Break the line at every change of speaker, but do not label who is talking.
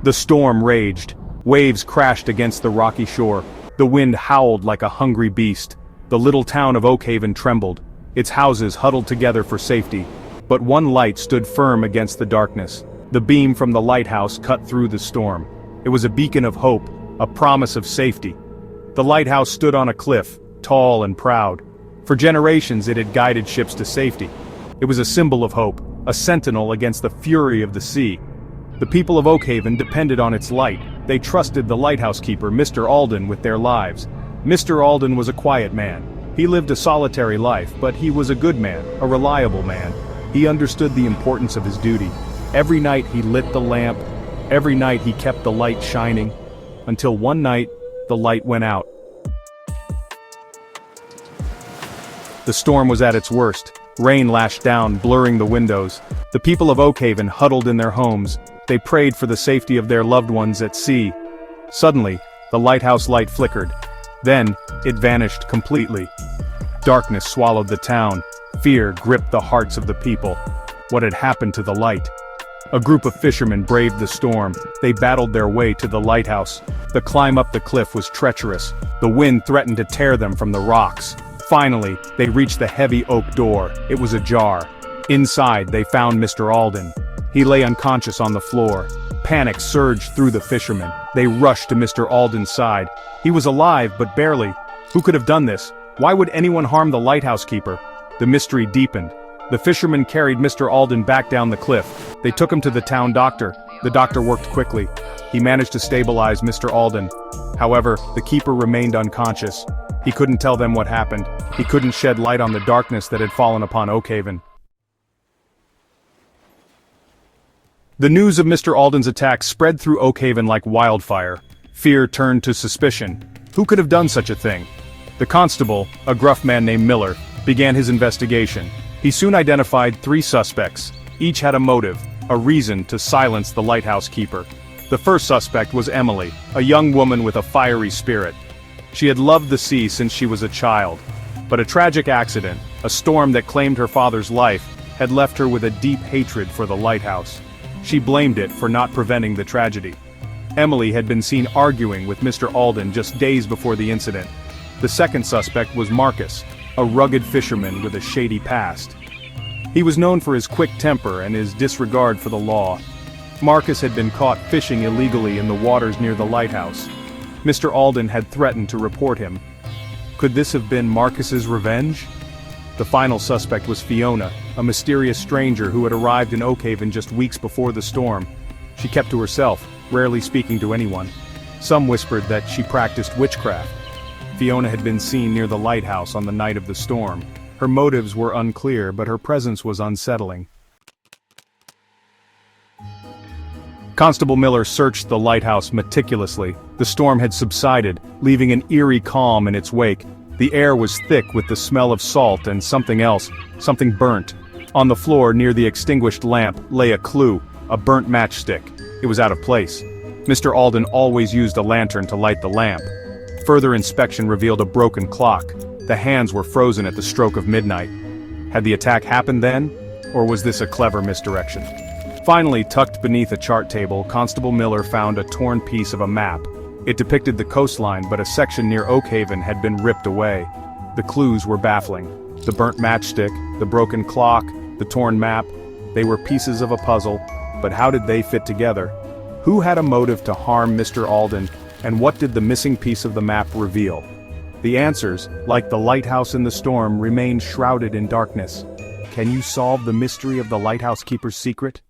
The storm raged. Waves crashed against the rocky shore. The wind howled like a hungry beast. The little town of Oakhaven trembled. Its houses huddled together for safety. But one light stood firm against the darkness. The beam from the lighthouse cut through the storm. It was a beacon of hope, a promise of safety. The lighthouse stood on a cliff, tall and proud. For generations it had guided ships to safety. It was a symbol of hope, a sentinel against the fury of the sea. The people of Oakhaven depended on its light. They trusted the lighthouse keeper, Mr. Alden, with their lives. Mr. Alden was a quiet man. He lived a solitary life, but he was a good man, a reliable man. He understood the importance of his duty. Every night he lit the lamp. Every night he kept the light shining. Until one night, the light went out. The storm was at its worst. Rain lashed down, blurring the windows. The people of Oakhaven huddled in their homes. They prayed for the safety of their loved ones at sea. Suddenly, the lighthouse light flickered. Then, it vanished completely. Darkness swallowed the town. Fear gripped the hearts of the people. What had happened to the light? A group of fishermen braved the storm. They battled their way to the lighthouse. The climb up the cliff was treacherous. The wind threatened to tear them from the rocks. Finally, they reached the heavy oak door. It was ajar. Inside, they found Mr. Alden. He lay unconscious on the floor. Panic surged through the fishermen. They rushed to Mr. Alden's side. He was alive, but barely. Who could have done this? Why would anyone harm the lighthouse keeper? The mystery deepened. The fishermen carried Mr. Alden back down the cliff. They took him to the town doctor. The doctor worked quickly. He managed to stabilize Mr. Alden. However, the keeper remained unconscious. He couldn't tell them what happened. He couldn't shed light on the darkness that had fallen upon Oakhaven. The news of Mr. Alden's attack spread through Oakhaven like wildfire. Fear turned to suspicion. Who could have done such a thing? The constable, a gruff man named Miller, began his investigation. He soon identified 3 suspects. Each had a motive, a reason to silence the lighthouse keeper. The first suspect was Emily, a young woman with a fiery spirit. She had loved the sea since she was a child. But a tragic accident, a storm that claimed her father's life, had left her with a deep hatred for the lighthouse. She blamed it for not preventing the tragedy. Emily had been seen arguing with Mr. Alden just days before the incident. The second suspect was Marcus, a rugged fisherman with a shady past. He was known for his quick temper and his disregard for the law. Marcus had been caught fishing illegally in the waters near the lighthouse. Mr. Alden had threatened to report him. Could this have been Marcus's revenge? The final suspect was Fiona, a mysterious stranger who had arrived in Oakhaven just weeks before the storm. She kept to herself, rarely speaking to anyone. Some whispered that she practiced witchcraft. Fiona had been seen near the lighthouse on the night of the storm. Her motives were unclear, but her presence was unsettling. Constable Miller searched the lighthouse meticulously. The storm had subsided, leaving an eerie calm in its wake. The air was thick with the smell of salt and something else, something burnt. On the floor near the extinguished lamp lay a clue, a burnt matchstick. It was out of place. Mr. Alden always used a lantern to light the lamp. Further inspection revealed a broken clock. The hands were frozen at the stroke of midnight. Had the attack happened then? Or was this a clever misdirection? Finally, tucked beneath a chart table, Constable Miller found a torn piece of a map. It depicted the coastline, but a section near Oakhaven had been ripped away. The clues were baffling. The burnt matchstick, the broken clock, the torn map. They were pieces of a puzzle, but how did they fit together? Who had a motive to harm Mr. Alden, and what did the missing piece of the map reveal? The answers, like the lighthouse in the storm, remained shrouded in darkness. Can you solve the mystery of the lighthouse keeper's secret?